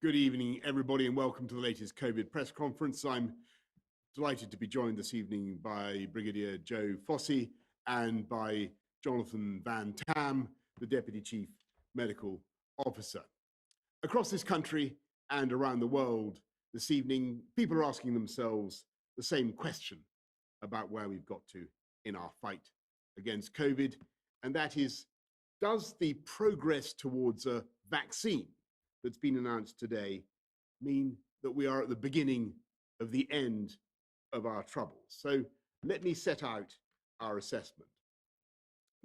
Good evening, everybody, and welcome to the latest COVID press conference. I'm delighted to be joined this evening by Brigadier Joe Fossey and by Jonathan Van Tam, the Deputy Chief Medical Officer. Across this country and around the world this evening, people are asking themselves the same question about where we've got to in our fight against COVID, and that is, does the progress towards a vaccine that's been announced today mean that we are at the beginning of the end of our troubles? So let me set out our assessment.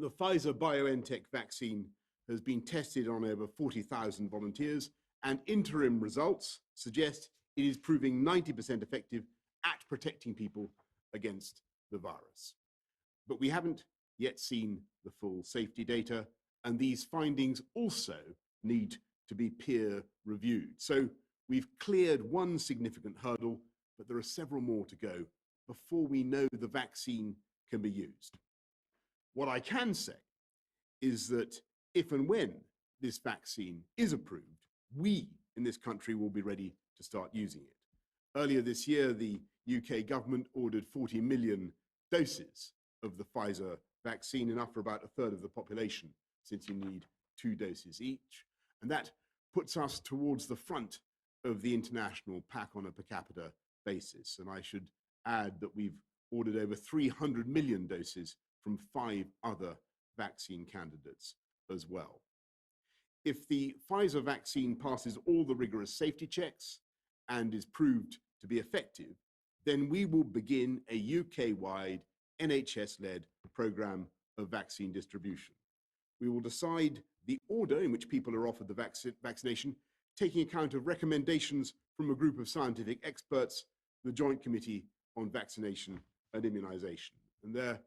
The Pfizer-BioNTech vaccine has been tested on over 40,000 volunteers, and interim results suggest it is proving 90% effective at protecting people against the virus. But we haven't yet seen the full safety data, and these findings also need to be peer reviewed. So we've cleared one significant hurdle, but there are several more to go before we know the vaccine can be used. What I can say is that if and when this vaccine is approved, we in this country will be ready to start using it. Earlier this year, the UK government ordered 40 million doses of the Pfizer vaccine, enough for about a third of the population, since you need 2 doses each. And that puts us towards the front of the international pack on a per capita basis. And I should add that we've ordered over 300 million doses from 5 other vaccine candidates as well. If the Pfizer vaccine passes all the rigorous safety checks and is proved to be effective, then we will begin a UK-wide NHS-led programme of vaccine distribution. We will decide the order in which people are offered the vaccination, taking account of recommendations from a group of scientific experts, the Joint Committee on Vaccination and Immunisation. And they're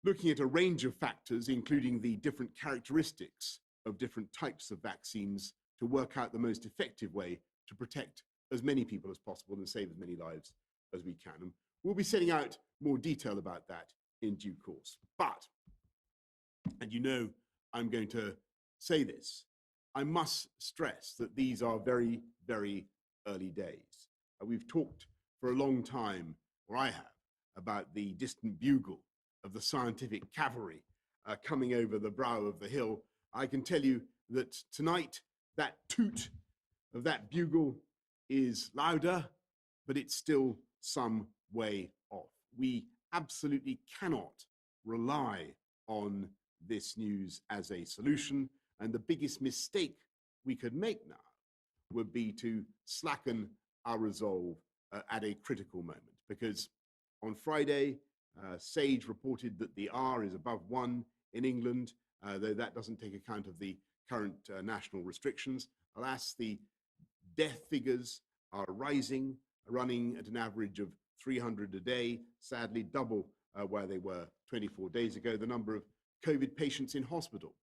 looking at a range of factors, including the different characteristics of different types of vaccines, to work out the most effective way to protect as many people as possible and save as many lives as we can. And we'll be setting out more detail about that in due course. But, and you know I'm going to say this, I must stress that these are very, very early days. We've talked for a long time, or I have, about the distant bugle of the scientific cavalry coming over the brow of the hill. I can tell you that tonight that toot of that bugle is louder, but it's still some way off. We absolutely cannot rely on this news as a solution, and the biggest mistake we could make now would be to slacken our resolve at a critical moment, because on Friday, Sage reported that the R is above 1 in England, though that doesn't take account of the current national restrictions. Alas, the death figures are rising, running at an average of 300 a day, sadly double where they were 24 days ago. The number of COVID patients in hospital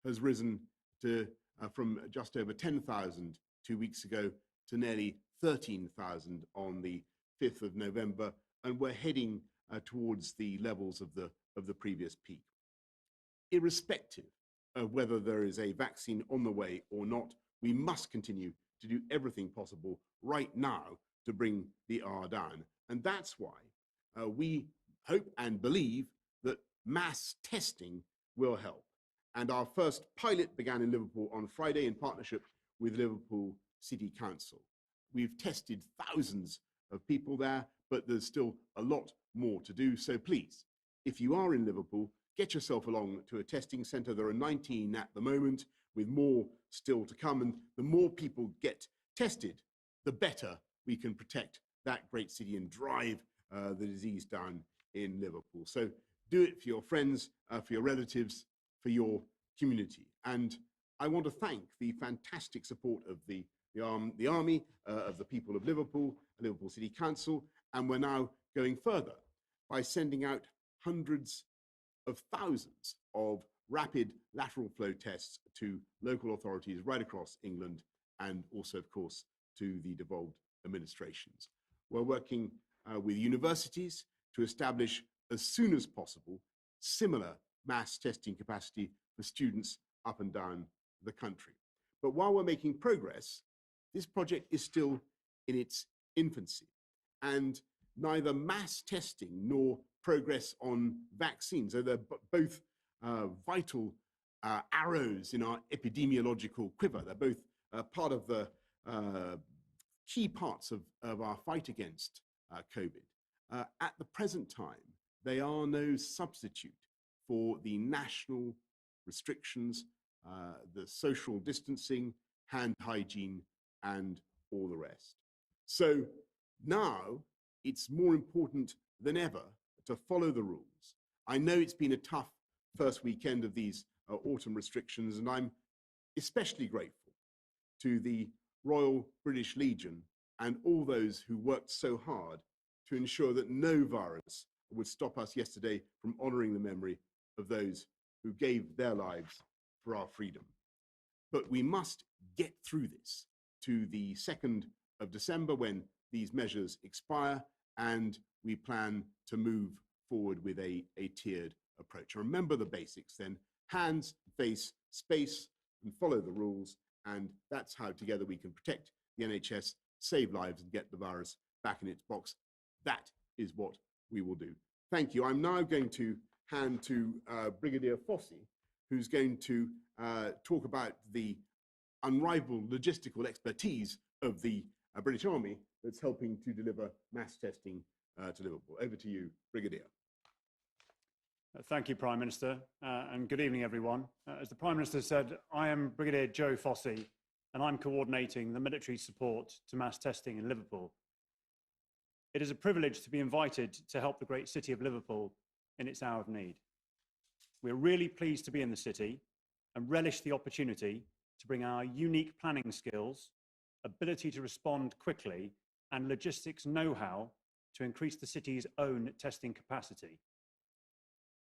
has risen to from just over 10,000 2 weeks ago to nearly 13,000 on the 5th of November, and we're heading towards the levels of the previous peak. Irrespective of whether there is a vaccine on the way or not, we must continue to do everything possible right now to bring the R down. And that's why we hope and believe that mass testing will help. And our first pilot began in Liverpool on Friday in partnership with Liverpool City Council. We've tested thousands of people there, but there's still a lot more to do. So please, if you are in Liverpool, get yourself along to a testing centre. There are 19 at the moment, with more still to come. And the more people get tested, the better we can protect that great city and drive the disease down in Liverpool. So do it for your friends, for your relatives, for your community. And I want to thank the fantastic support of the Army, of the people of Liverpool, Liverpool City Council, and we're now going further by sending out hundreds of thousands of rapid lateral flow tests to local authorities right across England, and also, of course, to the devolved administrations. We're working with universities to establish, as soon as possible, similar mass testing capacity for students up and down the country. But while we're making progress, This project is still in its infancy, and neither mass testing nor progress on vaccines, though they're both vital arrows in our epidemiological quiver. They're both part of the key parts of our fight against COVID. At the present time, they are no substitute for the national restrictions, the social distancing, hand hygiene, and all the rest. So now it's more important than ever to follow the rules. I know it's been a tough first weekend of these autumn restrictions, and I'm especially grateful to the Royal British Legion and all those who worked so hard to ensure that no virus would stop us yesterday from honouring the memory of those who gave their lives for our freedom. But we must get through this to the 2nd of December when these measures expire, and we plan to move forward with a tiered approach. Remember the basics then: hands, face, space, and follow the rules. And that's how together we can protect the NHS, save lives, and get the virus back in its box. That is what we will do. Thank you. I'm now going to hand to Brigadier Fossey, who's going to talk about the unrivaled logistical expertise of the British Army that's helping to deliver mass testing to Liverpool. Over to you, Brigadier. Thank you, Prime Minister, and good evening, everyone. As the Prime Minister said, I am Brigadier Joe Fossey, and I'm coordinating the military support to mass testing in Liverpool. It is a privilege to be invited to help the great city of Liverpool in its hour of need. We're really pleased to be in the city and relish the opportunity to bring our unique planning skills, ability to respond quickly, and logistics know-how to increase the city's own testing capacity.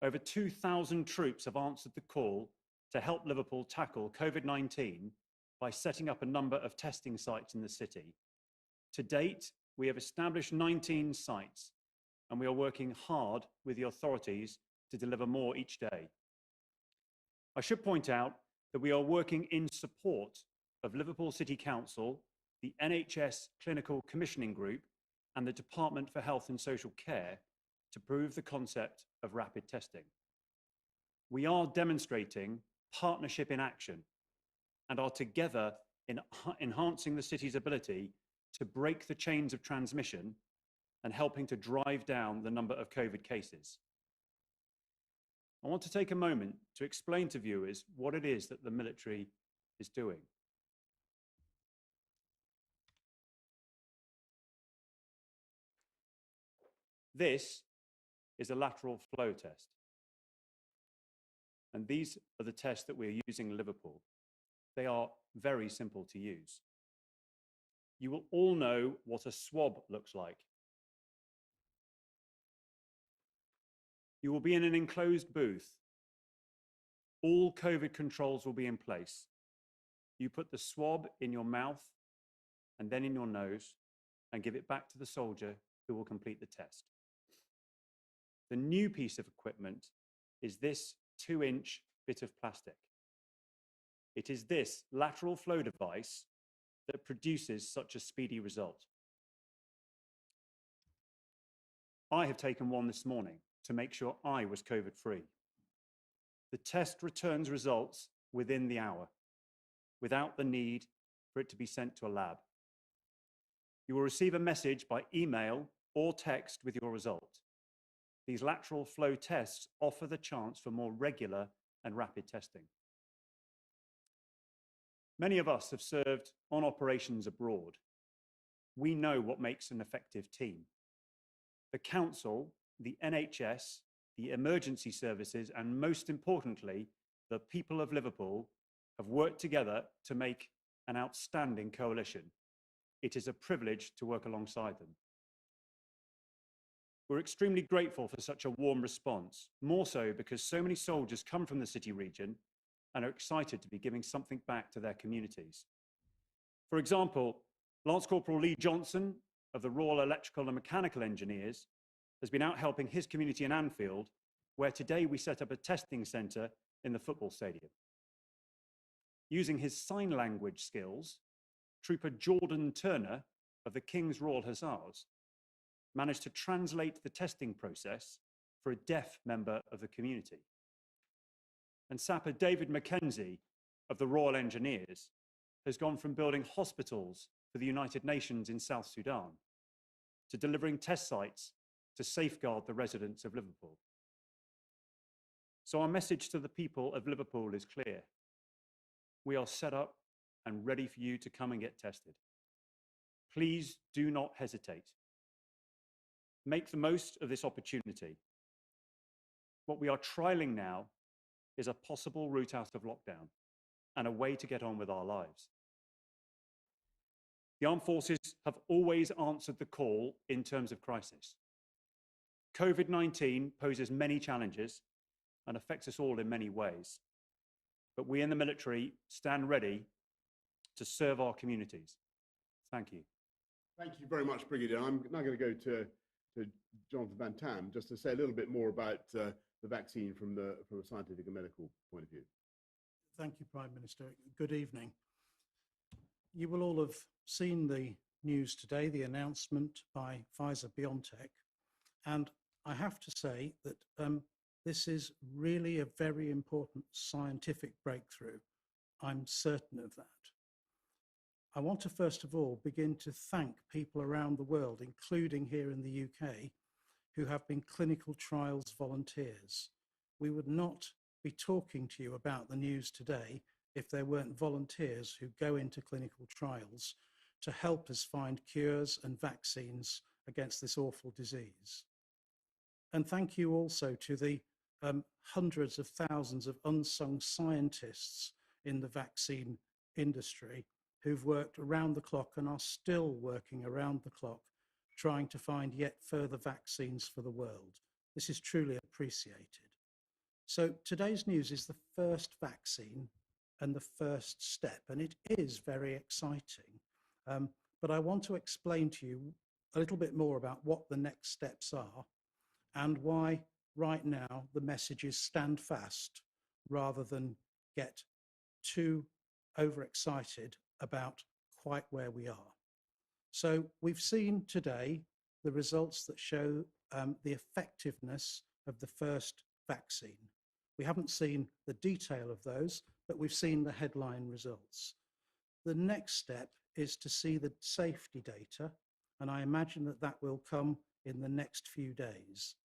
Over 2,000 troops have answered the call to help Liverpool tackle COVID-19 by setting up a number of testing sites in the city. To date, we have established 19 sites, and we are working hard with the authorities to deliver more each day. I should point out that we are working in support of Liverpool City Council, the NHS Clinical Commissioning Group, and the Department for Health and Social Care to prove the concept of rapid testing. We are demonstrating partnership in action and are together in enhancing the city's ability to break the chains of transmission and helping to drive down the number of COVID cases. I want to take a moment to explain to viewers what it is that the military is doing. This is a lateral flow test. And these are the tests that we're using in Liverpool. They are very simple to use. You will all know what a swab looks like. You will be in an enclosed booth. All COVID controls will be in place. You put the swab in your mouth and then in your nose and give it back to the soldier who will complete the test. The new piece of equipment is this 2-inch bit of plastic. It is this lateral flow device that produces such a speedy result. I have taken one this morning to make sure I was COVID-free. The test returns results within the hour, without the need for it to be sent to a lab. You will receive a message by email or text with your result. These lateral flow tests offer the chance for more regular and rapid testing. Many of us have served on operations abroad. We know what makes an effective team. The Council, the NHS, the emergency services, and most importantly, the people of Liverpool have worked together to make an outstanding coalition. It is a privilege to work alongside them. We're extremely grateful for such a warm response, more so because so many soldiers come from the city region and are excited to be giving something back to their communities. For example, Lance Corporal Lee Johnson of the Royal Electrical and Mechanical Engineers has been out helping his community in Anfield, where today we set up a testing centre in the football stadium. Using his sign language skills, Trooper Jordan Turner of the King's Royal Hussars managed to translate the testing process for a deaf member of the community. And Sapper David Mackenzie of the Royal Engineers has gone from building hospitals for the United Nations in South Sudan to delivering test sites to safeguard the residents of Liverpool. So our message to the people of Liverpool is clear. We are set up and ready for you to come and get tested. Please do not hesitate. Make the most of this opportunity. What we are trialling now is a possible route out of lockdown and a way to get on with our lives. The armed forces have always answered the call in terms of crisis. COVID-19 poses many challenges and affects us all in many ways. But we in the military stand ready to serve our communities. Thank you. Thank you very much, Brigadier. I'm now going to go to Jonathan Van Tam just to say a little bit more about the vaccine from a scientific and medical point of view. Thank you, Prime Minister. Good evening. You will all have seen the news today, the announcement by Pfizer-BioNTech, and I have to say that this is really a very important scientific breakthrough. I'm certain of that. I want to first of all begin to thank people around the world, including here in the UK, who have been clinical trials volunteers. We would not be talking to you about the news today if there weren't volunteers who go into clinical trials to help us find cures and vaccines against this awful disease. And thank you also to the hundreds of thousands of unsung scientists in the vaccine industry who've worked around the clock and are still working around the clock trying to find yet further vaccines for the world. This is truly appreciated. So today's news is the first vaccine and the first step, and it is very exciting. But I want to explain to you a little bit more about what the next steps are and why right now the message is stand fast rather than get too overexcited about quite where we are. So we've seen today the results that show the effectiveness of the first vaccine. We haven't seen the detail of those, but we've seen the headline results. The next step is to see the safety data, and I imagine that that will come in the next few days.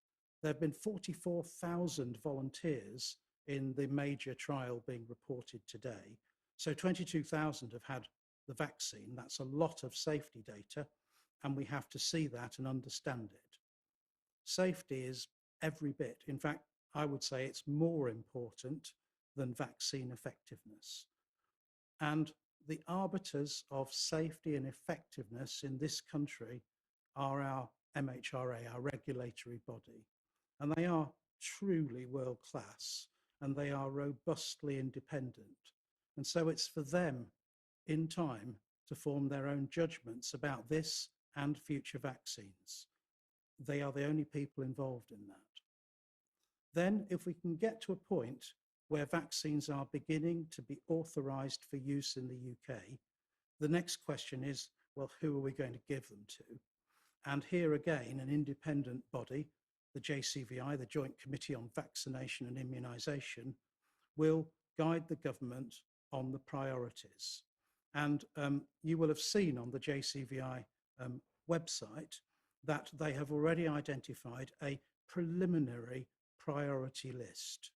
There have been 44,000 volunteers in the major trial being reported today. So 22,000 have had the vaccine. That's a lot of safety data, and we have to see that and understand it. Safety is every bit. In fact, I would say it's more important than vaccine effectiveness. And the arbiters of safety and effectiveness in this country are our MHRA, our regulatory body. And they are truly world class, and they are robustly independent. And so it's for them in time to form their own judgments about this and future vaccines. They are the only people involved in that. Then, if we can get to a point where vaccines are beginning to be authorised for use in the UK, the next question is, well, who are we going to give them to? And here again, an independent body, the JCVI, the Joint Committee on Vaccination and Immunisation, will guide the government on the priorities. And you will have seen on the JCVI website that they have already identified a preliminary priority list.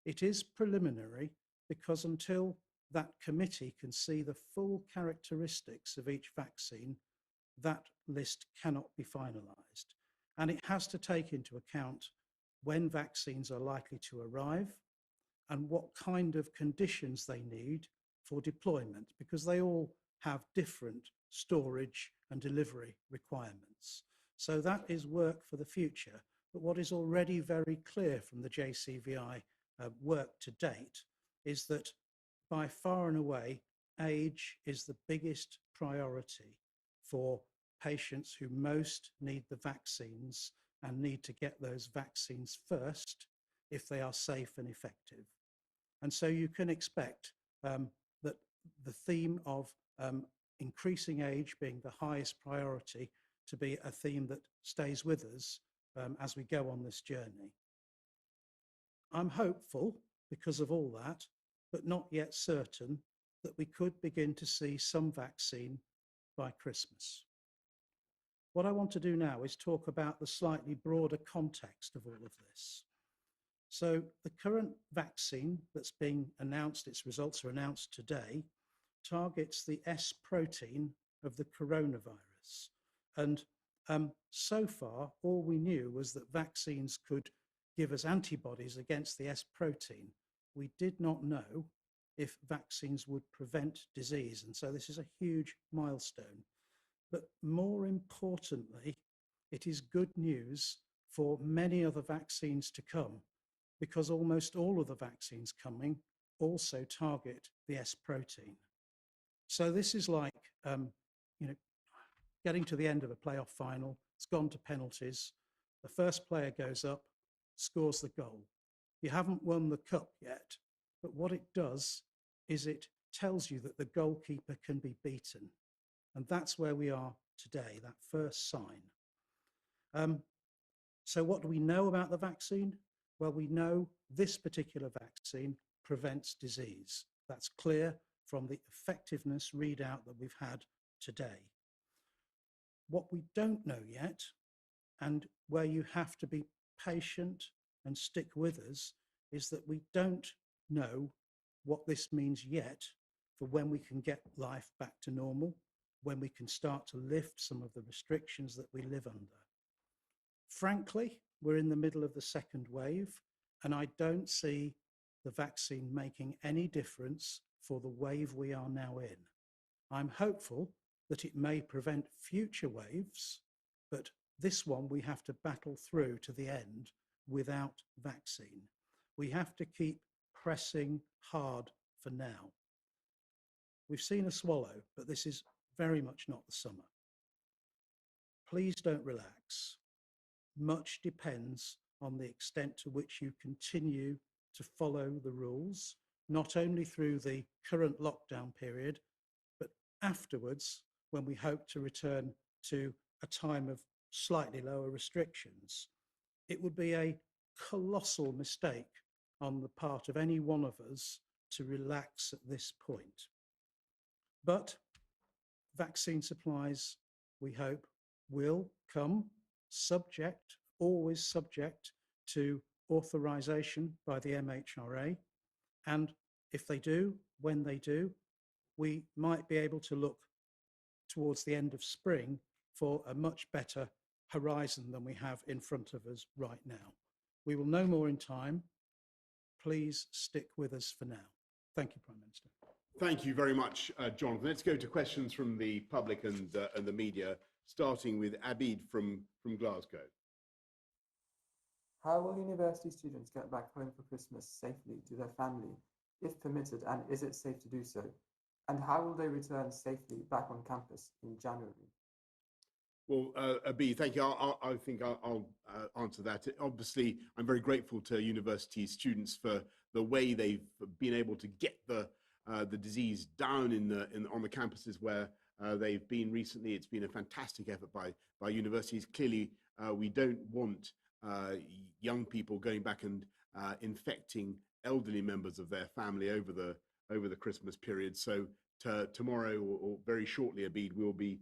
It is preliminary because until that committee can see the full characteristics of each vaccine, that list cannot be finalised. And it has to take into account when vaccines are likely to arrive and what kind of conditions they need for deployment, because they all have different storage and delivery requirements. So that is work for the future. But what is already very clear from the JCVI work to date is that by far and away, age is the biggest priority for patients who most need the vaccines and need to get those vaccines first if they are safe and effective. And so you can expect that the theme of increasing age being the highest priority to be a theme that stays with us as we go on this journey. I'm hopeful because of all that, but not yet certain that we could begin to see some vaccine by Christmas. What I want to do now is talk about the slightly broader context of all of this. So the current vaccine that's being announced, its results are announced today, targets the S protein of the coronavirus. And so far, all we knew was that vaccines could give us antibodies against the S protein. We did not know if vaccines would prevent disease. And so this is a huge milestone. But more importantly, it is good news for many other vaccines to come, because almost all of the vaccines coming also target the S protein. So this is like, getting to the end of a playoff final. It's gone to penalties. The first player goes up, scores the goal. You haven't won the cup yet, but what it does is it tells you that the goalkeeper can be beaten. And that's where we are today, that first sign. So what do we know about the vaccine? Well, we know this particular vaccine prevents disease. That's clear from the effectiveness readout that we've had today. What we don't know yet, and where you have to be patient and stick with us, is that we don't know what this means yet for when we can get life back to normal, when we can start to lift some of the restrictions that we live under. Frankly, we're in the middle of the second wave, and I don't see the vaccine making any difference for the wave we are now in. I'm hopeful that it may prevent future waves, but this one we have to battle through to the end without vaccine. We have to keep pressing hard for now. We've seen a swallow, but this is very much not the summer. Please don't relax. Much depends on the extent to which you continue to follow the rules, not only through the current lockdown period, but afterwards, when we hope to return to a time of slightly lower restrictions. It would be a colossal mistake on the part of any one of us to relax at this point. But vaccine supplies, we hope, will come always subject to authorization by the MHRA. And if they do, when they do, we might be able to look towards the end of spring for a much better horizon than we have in front of us right now. We will know more in time. Please stick with us for now. Thank you, Prime Minister. Thank you very much, Jonathan. Let's go to questions from the public and the media, starting with Abid from Glasgow. How will university students get back home for Christmas safely to their family, if permitted, and is it safe to do so? And how will they return safely back on campus in January? Well, Abid, thank you. I think I'll answer that. Obviously, I'm very grateful to university students for the way they've been able to get the disease down on the campuses where they've been recently. It's been a fantastic effort by universities. Clearly, we don't want young people going back and infecting elderly members of their family over the Christmas period. So tomorrow or very shortly, Abid, we'll be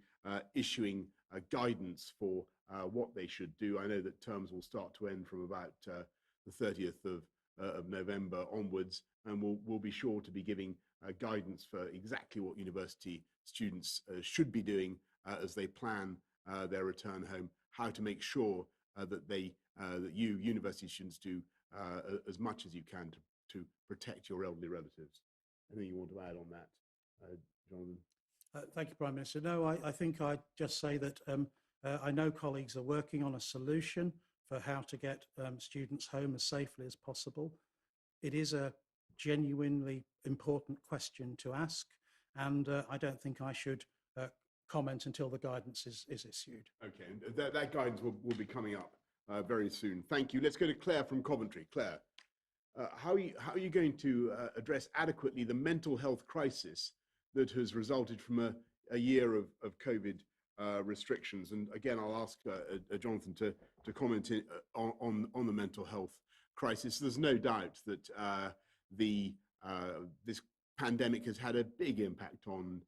issuing guidance for what they should do. I know that terms will start to end from about the 30th of November onwards, and we'll be sure to be giving guidance for exactly what university students should be doing as they plan their return home, how to make sure that you university students do as much as you can to protect your elderly relatives. Anything you want to add on that, Jonathan? Thank you, Prime Minister. No, I think I'd just say that I know colleagues are working on a solution for how to get students home as safely as possible. It is a genuinely important question to ask, and I don't think I should comment until the guidance is issued. Okay, and that guidance will be coming up very soon. Thank you. Let's go to Claire from Coventry. Claire, how are you going to address adequately the mental health crisis that has resulted from a a year of COVID restrictions. And again, I'll ask Jonathan to comment on the mental health crisis. There's no doubt that this pandemic has had a big impact on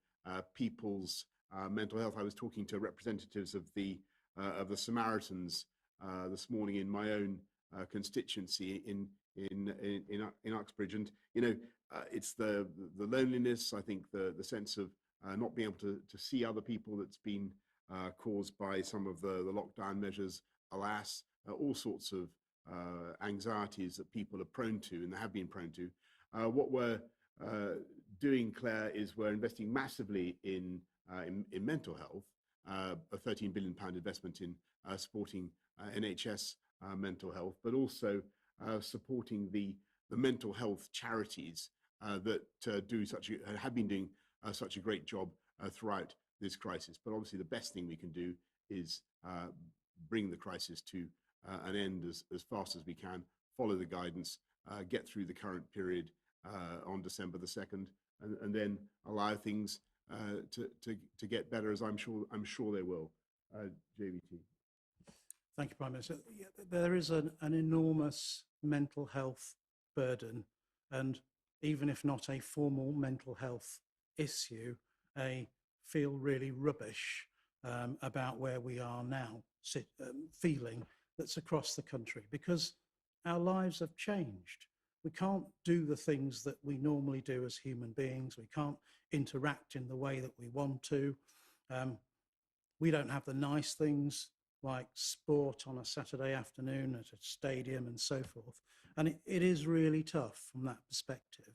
people's mental health. I was talking to representatives of the Samaritans this morning in my own constituency in Uxbridge, and it's the loneliness. I think the sense of not being able to see other people that's been caused by some of the lockdown measures. Alas, all sorts of anxieties that people are prone to and have been prone to. What we're doing, Claire, is we're investing massively in mental health, a £13 billion investment in supporting NHS mental health, but also supporting the mental health charities that have been doing such a great job throughout this crisis. But obviously the best thing we can do is bring the crisis to an end as fast as we can, follow the guidance, get through the current period on December the 2nd, and then allow things to get better, as I'm sure they will. JVT. Thank you, Prime Minister. There is an enormous mental health burden, and even if not a formal mental health issue, a feel really rubbish about where we are now, feeling that's across the country, because our lives have changed. We can't do the things that we normally do as human beings. We can't interact in the way that we want to. We don't have the nice things like sport on a Saturday afternoon at a stadium and so forth. And it is really tough from that perspective.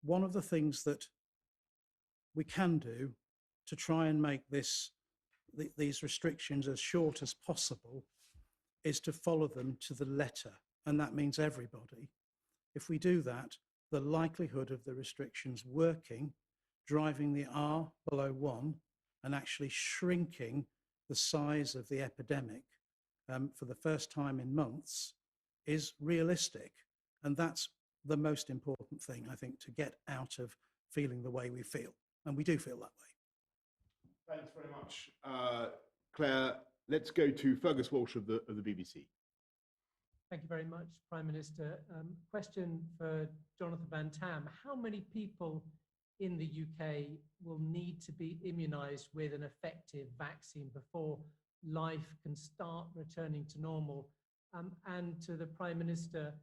One of the things that we can do to try and make these restrictions as short as possible is to follow them to the letter. And that means everybody. If we do that, the likelihood of the restrictions working, driving the R below 1 and actually shrinking the size of the epidemic for the first time in months is realistic. And that's the most important thing, I think, to get out of feeling the way we feel. And we do feel that way. Thanks very much, Claire. Let's go to Fergus Walsh of the BBC. Thank you very much, Prime Minister. Question for Jonathan Van Tam. How many people in the UK will need to be immunised with an effective vaccine before life can start returning to normal? And to the Prime Minister,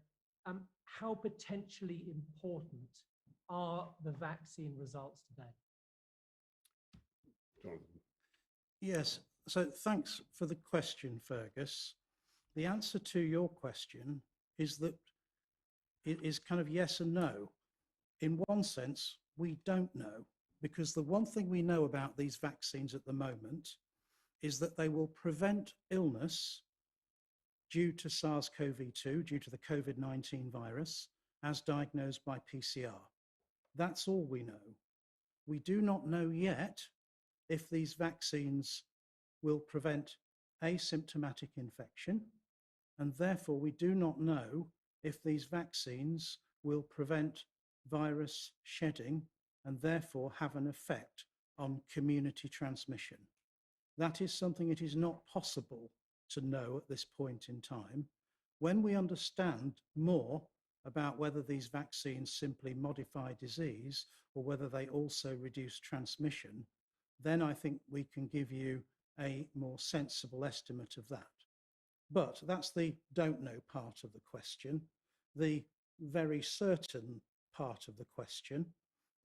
how potentially important are the vaccine results today? Jonathan. Yes, so thanks for the question, Fergus. The answer to your question is that it is kind of yes and no. In one sense, we don't know, because the one thing we know about these vaccines at the moment is that they will prevent illness due to SARS-CoV-2, due to the Covid-19 virus, as diagnosed by PCR. That's all we know. We do not know yet if these vaccines will prevent asymptomatic infection, and therefore we do not know if these vaccines will prevent virus shedding and therefore have an effect on community transmission. That is something it is not possible to know at this point in time. When we understand more about whether these vaccines simply modify disease or whether they also reduce transmission, then I think we can give you a more sensible estimate of that. But that's the don't know part of the question. The very certain part of the question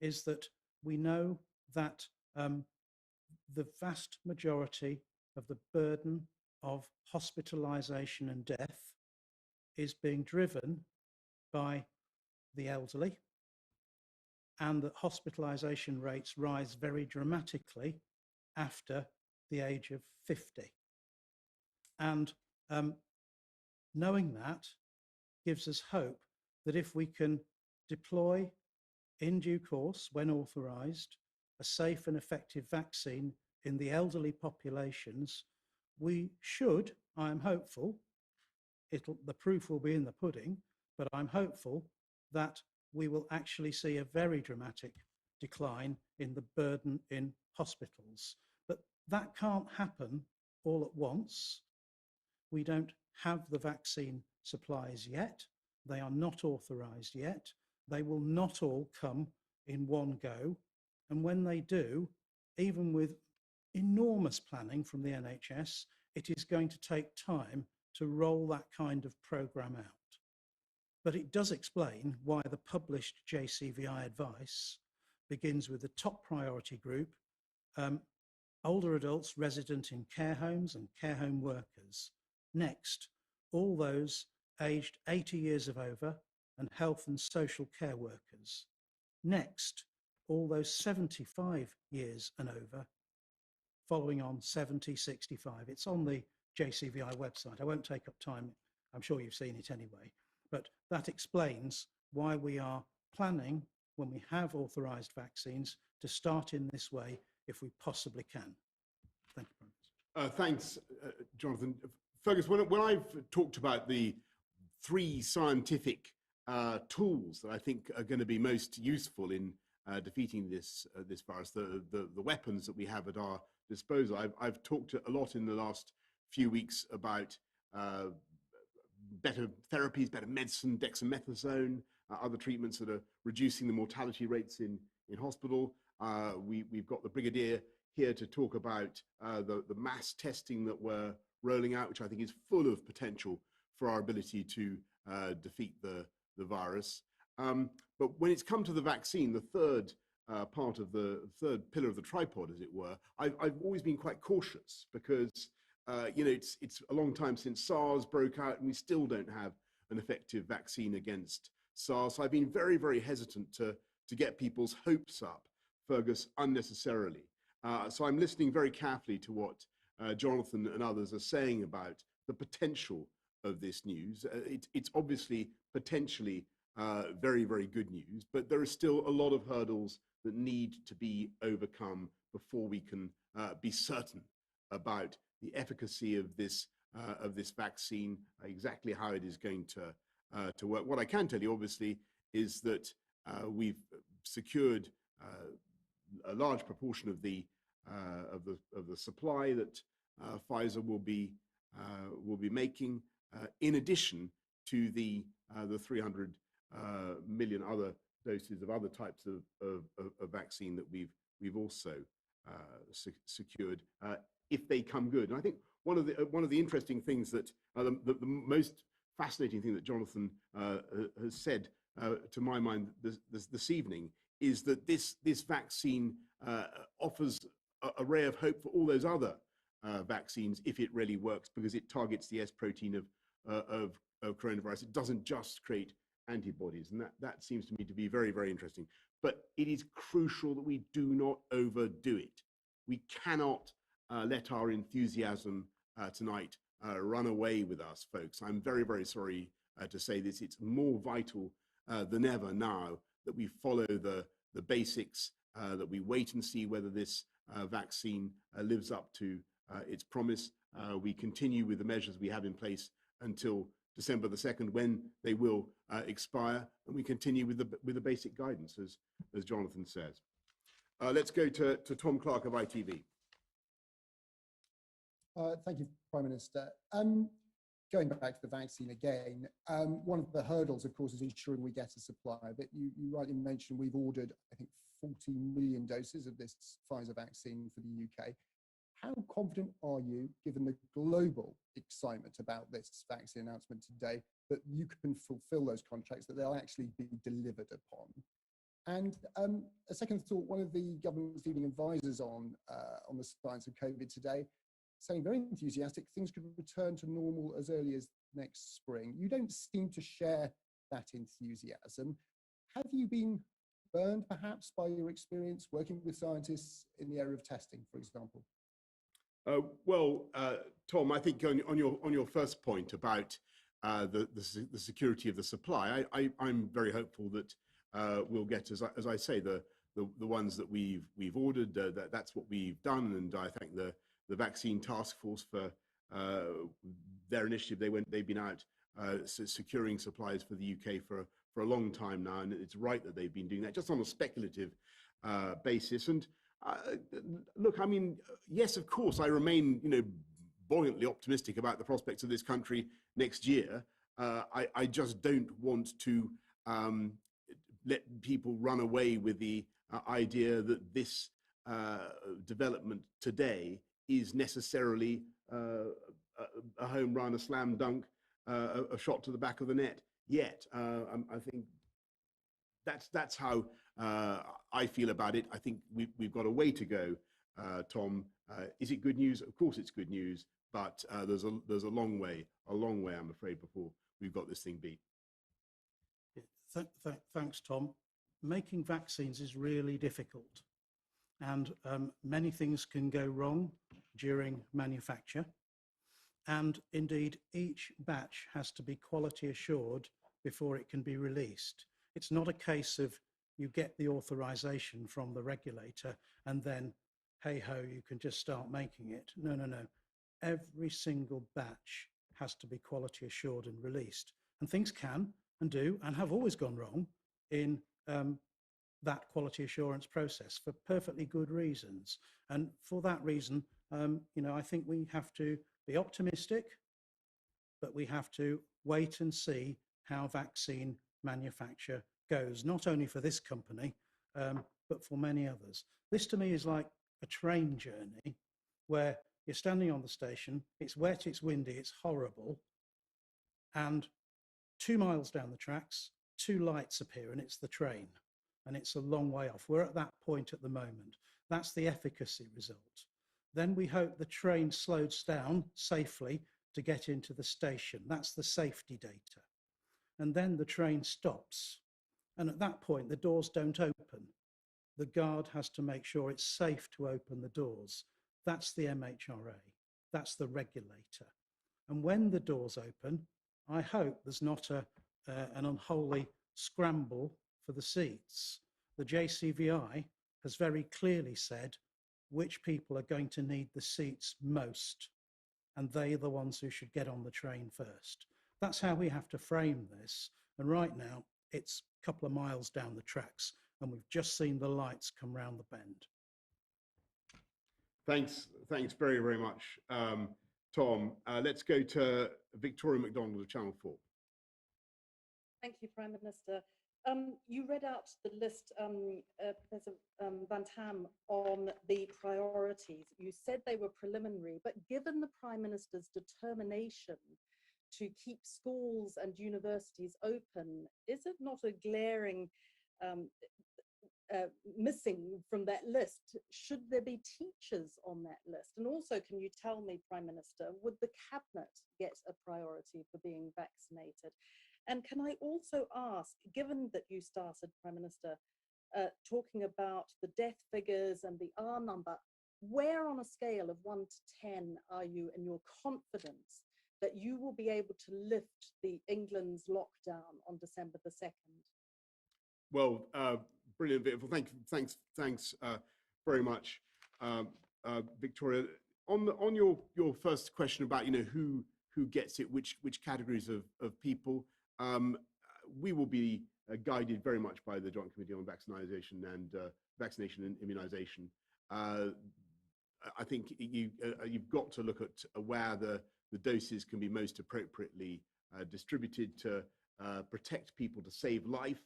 is that we know that the vast majority of the burden of hospitalisation and death is being driven by the elderly, and that hospitalisation rates rise very dramatically after the age of 50. And knowing that gives us hope that if we can deploy in due course, when authorised, a safe and effective vaccine in the elderly populations, we should, I'm hopeful, the proof will be in the pudding, but I'm hopeful that we will actually see a very dramatic decline in the burden in hospitals. But that can't happen all at once. We don't have the vaccine supplies yet. They are not authorised yet. They will not all come in one go. And when they do, even with enormous planning from the NHS, it is going to take time to roll that kind of programme out. But it does explain why the published JCVI advice begins with the top priority group, older adults resident in care homes and care home workers. Next, all those aged 80 years of over and health and social care workers. Next, all those 75 years and over, following on 70, 65. It's on the JCVI website. I won't take up time. I'm sure you've seen it anyway. But that explains why we are planning, when we have authorised vaccines, to start in this way if we possibly can. Thank you, Prime Minister. Thanks, Jonathan. Fergus, when I've talked about the 3 scientific tools that I think are going to be most useful in defeating this virus, the weapons that we have at our disposal, I've talked a lot in the last few weeks about better therapies, better medicine, dexamethasone, other treatments that are reducing the mortality rates in hospital. We've got the Brigadier here to talk about the mass testing that we're rolling out, which I think is full of potential for our ability to defeat the virus. But when it's come to the vaccine, the third part of the third pillar of the tripod, as it were, I've always been quite cautious because it's a long time since SARS broke out and we still don't have an effective vaccine against SARS. So I've been very, very hesitant to get people's hopes up, Fergus, unnecessarily. So I'm listening very carefully to what Jonathan and others are saying about the potential of this news. It's obviously potentially very, very good news, but there are still a lot of hurdles that need to be overcome before we can be certain about the efficacy of this vaccine, exactly how it is going to work. What I can tell you, obviously, is that we've secured a large proportion of the supply that Pfizer will be making, in addition to the 300 million other doses of other types of vaccine that we've also secured, if they come good. And I think one of the interesting things that the most fascinating thing that Jonathan has said, to my mind, this evening, is that this vaccine offers a ray of hope for all those other vaccines if it really works, because it targets the S protein of coronavirus. It doesn't just create antibodies, and that seems to me to be very, very interesting. But it is crucial that we do not overdo it. We cannot let our enthusiasm tonight run away with us, folks. I'm very, very sorry to say this. It's more vital than ever now that we follow the basics, that we wait and see whether this vaccine lives up to its promise. We continue with the measures we have in place until December the 2nd, when they will expire, and we continue with the basic guidance, as Jonathan says. Let's go to Tom Clark of ITV. Thank you, Prime Minister. Going back to the vaccine again, one of the hurdles, of course, is ensuring we get a supply. But you rightly mentioned we've ordered, I think, 40 million doses of this Pfizer vaccine for the UK. How confident are you, given the global excitement about this vaccine announcement today, that you can fulfill those contracts, that they'll actually be delivered upon? And a second thought, one of the government's leading advisors on the science of COVID today, saying very enthusiastic, things could return to normal as early as next spring. You don't seem to share that enthusiasm. Have you been burned, perhaps, by your experience working with scientists in the area of testing, for example? Tom, I think on your first point about the security of the supply, I'm very hopeful that we'll get, as I say, the ones that we've ordered. That's what we've done, and I thank the Vaccine Task Force for their initiative. They've been out securing supplies for the UK for a long time now, and it's right that they've been doing that. Just on a speculative basis. And look, I mean, yes, of course, I remain, buoyantly optimistic about the prospects of this country next year. I just don't want to let people run away with the idea that this development today is necessarily a home run, a slam dunk, a shot to the back of the net yet. I think that's how I feel about it. I think we've got a way to go, Tom. Is it good news? Of course it's good news, but there's a long way, I'm afraid, before we've got this thing beat. Thanks, Tom. Making vaccines is really difficult, and many things can go wrong during manufacture. And indeed, each batch has to be quality assured before it can be released. It's not a case of you get the authorization from the regulator and then, hey ho, you can just start making it. No. Every single batch has to be quality assured and released. And things can and do and have always gone wrong in that quality assurance process for perfectly good reasons. And for that reason, I think we have to be optimistic, but we have to wait and see how vaccine manufacture goes, not only for this company, but for many others. This to me is like a train journey where you're standing on the station, it's wet, it's windy, it's horrible, and 2 miles down the tracks, 2 lights appear and it's the train, and it's a long way off. We're at that point at the moment. That's the efficacy result. Then we hope the train slows down safely to get into the station. That's the safety data. And then the train stops. And at that point, the doors don't open. The guard has to make sure it's safe to open the doors. That's the MHRA. That's the regulator. And when the doors open, I hope there's not an unholy scramble for the seats. The JCVI has very clearly said which people are going to need the seats most, and they're the ones who should get on the train first. That's how we have to frame this. And right now, it's a couple of miles down the tracks, and we've just seen the lights come round the bend. Thanks very, very much, Tom. Let's go to Victoria MacDonald of Channel 4. Thank you, Prime Minister. You read out the list, Professor Van Tam, on the priorities. You said they were preliminary, but given the Prime Minister's determination to keep schools and universities open, is it not a glaring missing from that list? Should there be teachers on that list? And also, can you tell me, Prime Minister, would the Cabinet get a priority for being vaccinated? And can I also ask, given that you started, Prime Minister, talking about the death figures and the R number, where on a scale of 1 to 10 are you in your confidence that you will be able to lift the England's lockdown on December the 2nd? Well, brilliant, Vic. Thanks very much, Victoria. On your first question about who gets it, which categories of people, we will be guided very much by the Joint Committee on Vaccination and Immunisation. I think you've got to look at where the doses can be most appropriately distributed to protect people, to save life,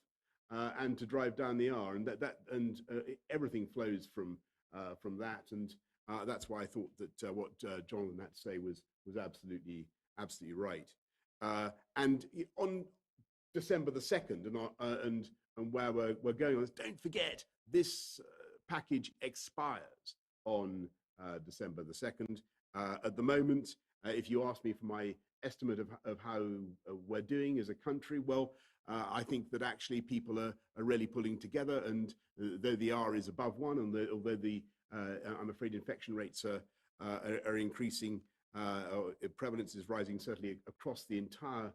and to drive down the R, and everything flows from that, and that's why I thought that what Jonathan had to say was absolutely right. And on December the 2nd, and where we're going on this, don't forget this package expires on December the 2nd. At the moment, if you ask me for my estimate of how we're doing as a country, well, I think that actually people are really pulling together, and though the R is above 1, and although I'm afraid infection rates are increasing, prevalence is rising certainly across the entire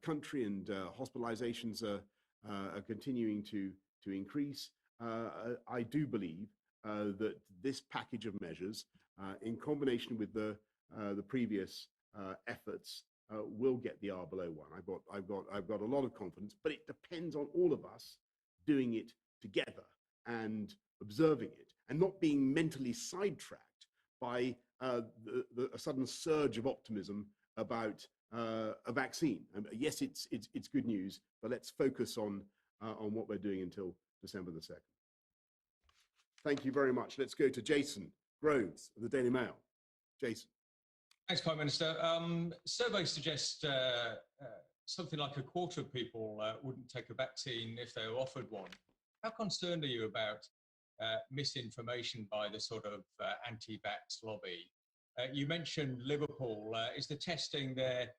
country, and hospitalizations are continuing to increase. I do believe that this package of measures, in combination with the previous efforts, will get the R below 1. I've got a lot of confidence, but it depends on all of us doing it together. And observing it, and not being mentally sidetracked by a sudden surge of optimism about a vaccine. Yes, it's good news, but let's focus on what we're doing until December the 2nd. Thank you very much. Let's go to Jason Groves of the Daily Mail. Jason. Thanks, Prime Minister. Surveys suggest something like a quarter of people wouldn't take a vaccine if they were offered one. How concerned are you about misinformation by the sort of anti-vax lobby? You mentioned Liverpool. Is the testing there,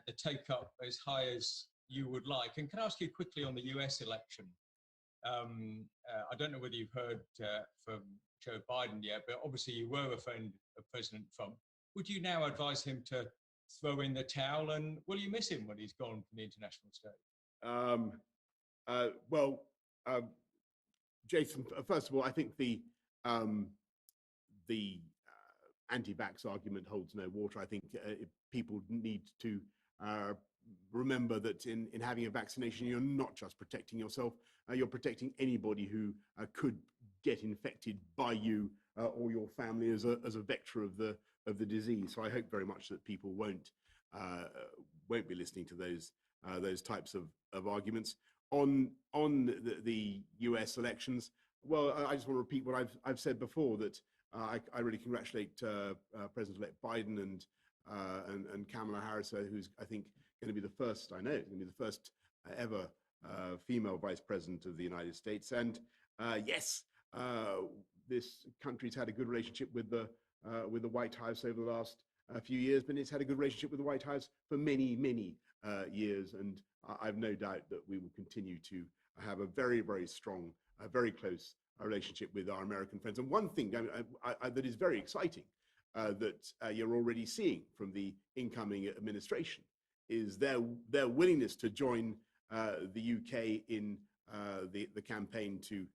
the take-up as high as you would like? And can I ask you quickly on the US election? I don't know whether you've heard from Joe Biden yet, but obviously you were a friend of President Trump. Would you now advise him to throw in the towel, and will you miss him when he's gone from the international stage? Jason, first of all, I think the anti-vax argument holds no water. I think people need to remember that in having a vaccination, you're not just protecting yourself, you're protecting anybody who could get infected by you or your family as a vector of the disease. So I hope very much that people won't be listening to those types of arguments. On the US elections, well, I just want to repeat what I've said before, that I really congratulate President-elect Biden and Kamala Harris, who's, I think, going to be the first, going to be the first ever female vice president of the United States. And yes, this country's had a good relationship with the White House over the last few years, but it's had a good relationship with the White House for many, many years. And I've no doubt that we will continue to have a very, very strong, very close relationship with our American friends. And one thing that is very exciting that you're already seeing from the incoming administration is their willingness to join the UK in the campaign to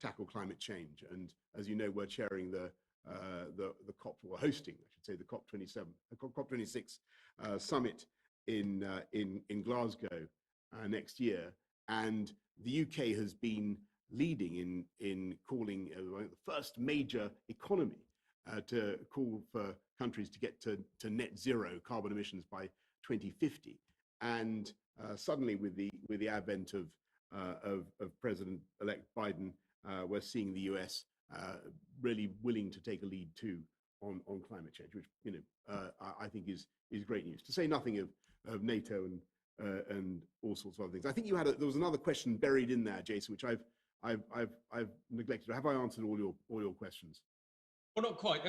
tackle climate change. And as you know, we're chairing the COP, or hosting, I should say, the COP26 summit in Glasgow next year. And the UK has been leading in calling the first major economy to call for countries to get to net zero carbon emissions by 2050. And suddenly, with the advent of President-elect Biden, we're seeing the US really willing to take a lead too on climate change, which I think is great news. To say nothing of NATO and all sorts of other things. I think there was another question buried in there, Jason, which I've neglected. Have I answered all your questions? Well, not quite.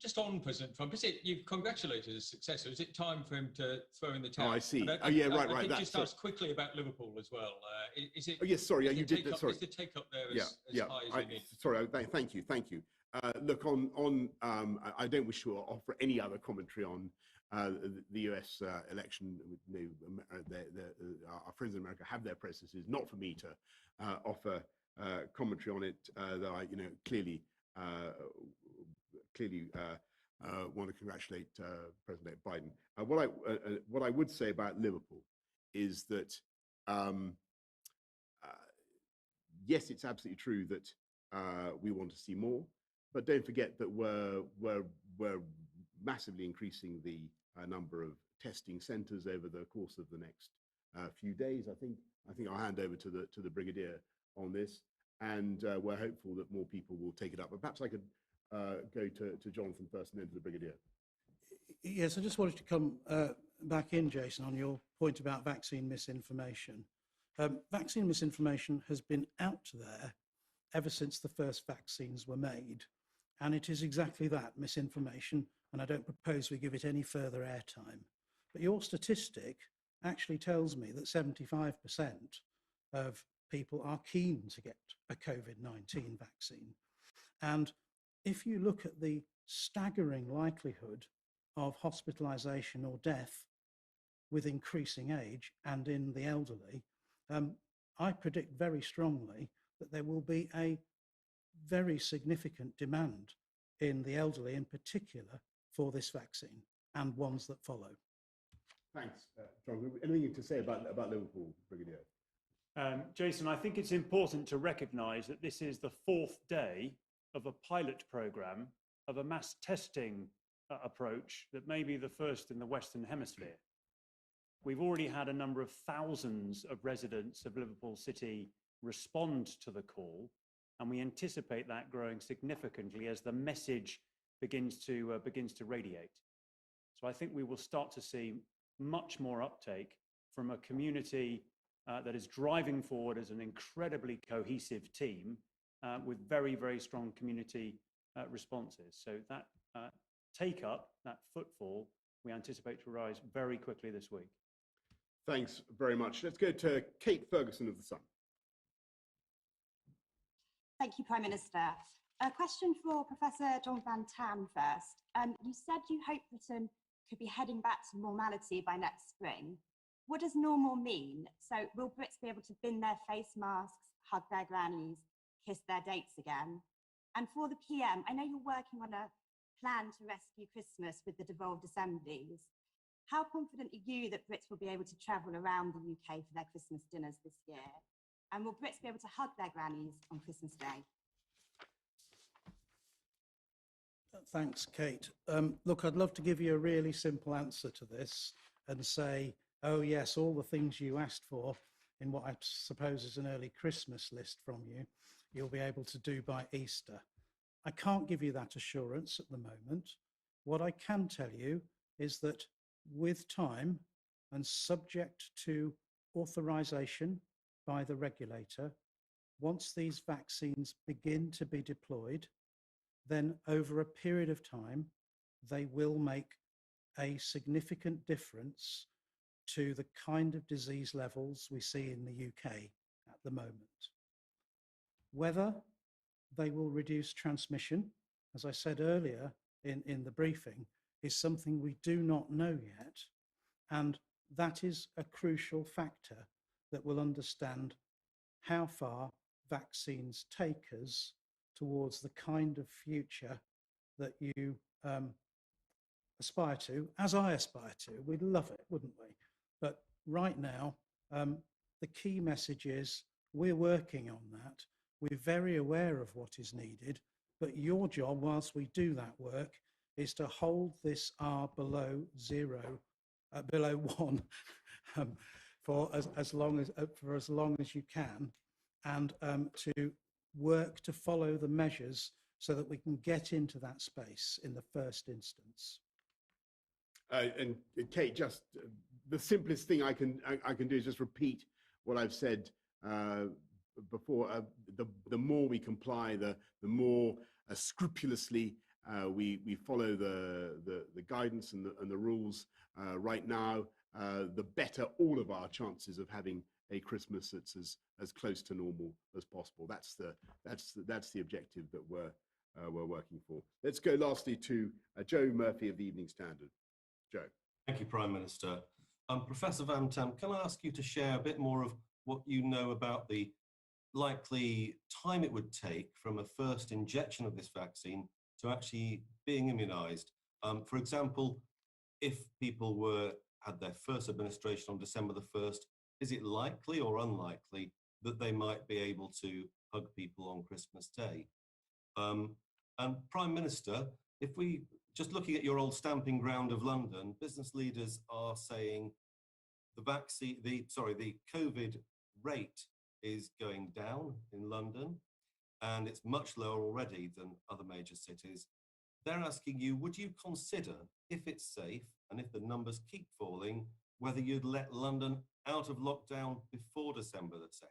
Just on President Trump, you've congratulated his successor. Is it time for him to throw in the towel? Oh, I see. Right. I did just ask quickly about Liverpool as well. Is it? Oh, yes. Sorry, you did. Sorry. Is the take-up there as high as you need? Sorry. Thank you. Look, I don't wish to offer any other commentary on the US election. Our friends in America have their processes. Not for me to offer commentary on it. Though I, clearly want to congratulate President Biden. What I would say about Liverpool is that yes, it's absolutely true that we want to see more, but don't forget that we're massively increasing the number of testing centres over the course of the next few days. I think I'll hand over to the Brigadier on this, and we're hopeful that more people will take it up. But perhaps I could go to Jonathan first and then to the Brigadier. Yes, I just wanted to come back in, Jason, on your point about vaccine misinformation. Vaccine misinformation has been out there ever since the first vaccines were made. And it is exactly that, misinformation, and I don't propose we give it any further airtime. But your statistic actually tells me that 75% of people are keen to get a COVID-19 vaccine. And if you look at the staggering likelihood of hospitalization or death with increasing age and in the elderly, I predict very strongly that there will be a very significant demand in the elderly in particular for this vaccine and ones that follow. Thanks, John. Anything to say about Liverpool, Brigadier? Jason, I think it's important to recognise that this is the fourth day of a pilot programme of a mass testing approach that may be the first in the Western Hemisphere. We've already had a number of thousands of residents of Liverpool City respond to the call, and we anticipate that growing significantly as the message begins to radiate. So I think we will start to see much more uptake from a community that is driving forward as an incredibly cohesive team with very, very strong community responses. So that take up, that footfall, we anticipate to rise very quickly this week. Thanks very much. Let's go to Kate Ferguson of The Sun. Thank you, Prime Minister. A question for Professor John Van Tam first. You said you hope Britain could be heading back to normality by next spring. What does normal mean? So will Brits be able to bin their face masks, hug their grannies, kiss their dates again? And for the PM, I know you're working on a plan to rescue Christmas with the devolved assemblies. How confident are you that Brits will be able to travel around the UK for their Christmas dinners this year? And will Brits be able to hug their grannies on Christmas Day? Thanks, Kate. Look, I'd love to give you a really simple answer to this and say, oh yes, all the things you asked for in what I suppose is an early Christmas list from you, you'll be able to do by Easter. I can't give you that assurance at the moment. What I can tell you is that with time and subject to authorization by the regulator, once these vaccines begin to be deployed, then over a period of time, they will make a significant difference to the kind of disease levels we see in the UK at the moment. Whether they will reduce transmission, as I said earlier in the briefing, is something we do not know yet. And that is a crucial factor that will understand how far vaccines take us towards the kind of future that you aspire to, as I aspire to. We'd love it, wouldn't we? But right now, the key message is we're working on that. We're very aware of what is needed, but your job, whilst we do that work, is to hold this R below zero, below one, for as long as you can, and to work to follow the measures so that we can get into that space in the first instance. And Kate, just the simplest thing I can do is just repeat what I've said before. The more we comply, the more scrupulously we follow the guidance and the rules right now, the better all of our chances of having a Christmas that's as close to normal as possible. That's the objective that we're working for. Let's go lastly to Joe Murphy of the Evening Standard. Joe. Thank you, Prime Minister. Professor Van Tam, can I ask you to share a bit more of what you know about the likely time it would take from a first injection of this vaccine to actually being immunized? For example, if people had their first administration on December the 1st, is it likely or unlikely that they might be able to hug people on Christmas Day? And Prime Minister, if we just looking at your old stamping ground of London, business leaders are saying the COVID rate is going down in London, and it's much lower already than other major cities. They're asking you, would you consider, if it's safe and if the numbers keep falling, whether you'd let London out of lockdown before December the 2nd?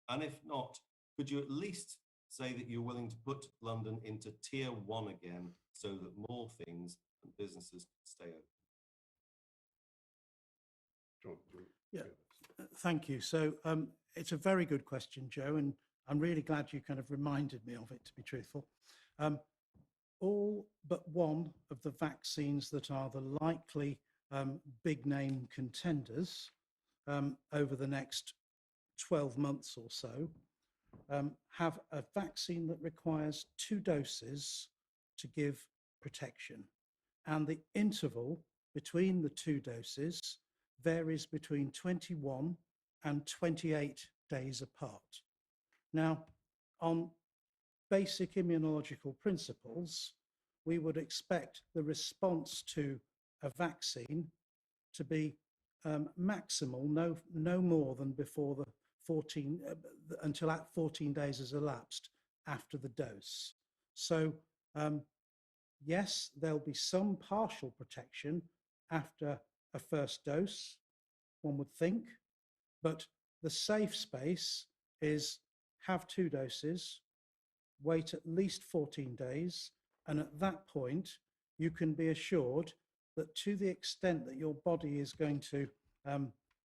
And if not, could you at least say that you're willing to put London into tier 1 again so that more things and businesses can stay open? John, yeah, thank you. So it's a very good question, Joe, and I'm really glad you kind of reminded me of it, to be truthful. All but one of the vaccines that are the likely big name contenders over the next 12 months or so have a vaccine that requires 2 doses to give protection. And the interval between the 2 doses varies between 21 and 28 days apart. Now, on basic immunological principles, we would expect the response to a vaccine to be maximal, no more than before the 14, until 14 days has elapsed after the dose. So yes, there'll be some partial protection after a first dose, one would think, but the safe space is have 2 doses, wait at least 14 days, and at that point, you can be assured that to the extent that your body is going to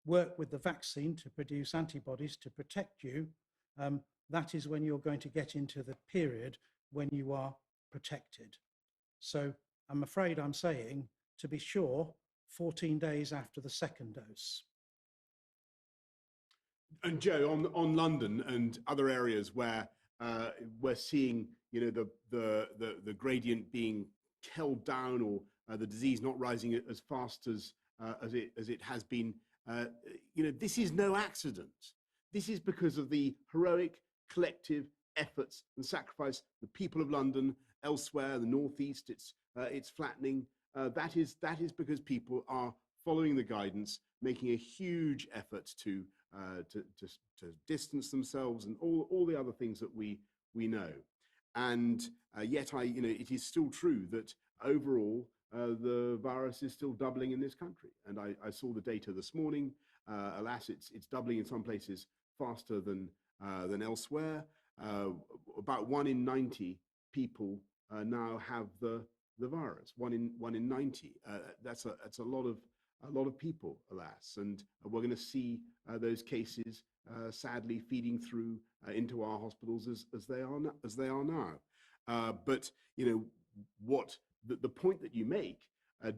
work with the vaccine to produce antibodies to protect you, that is when you're going to get into the period when you are protected. So I'm afraid I'm saying, to be sure, 14 days after the second dose. And Joe, on London and other areas where we're seeing, the gradient being held down, or the disease not rising as fast as it has been, this is no accident. This is because of the heroic collective efforts and sacrifice the people of London, elsewhere, the northeast. It's flattening. That is because people are following the guidance, making a huge effort to distance themselves and all the other things that we know. And yet, it is still true that overall the virus is still doubling in this country. And I saw the data this morning. Alas, it's doubling in some places faster than elsewhere. About 1 in 90 people now have the virus. 1 in 90. That's a lot of people, alas, and we're going to see those cases sadly feeding through into our hospitals as they are now. But what the point that you make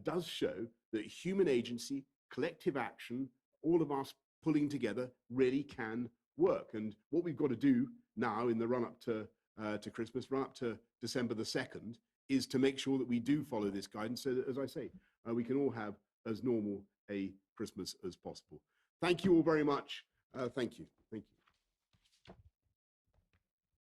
does show that human agency, collective action, all of us pulling together really can work. And what we've got to do now in the run up to Christmas, run up to December the 2nd, is to make sure that we do follow this guidance, so that, as I say, we can all have as normal a Christmas as possible. Thank you all very much. Thank you.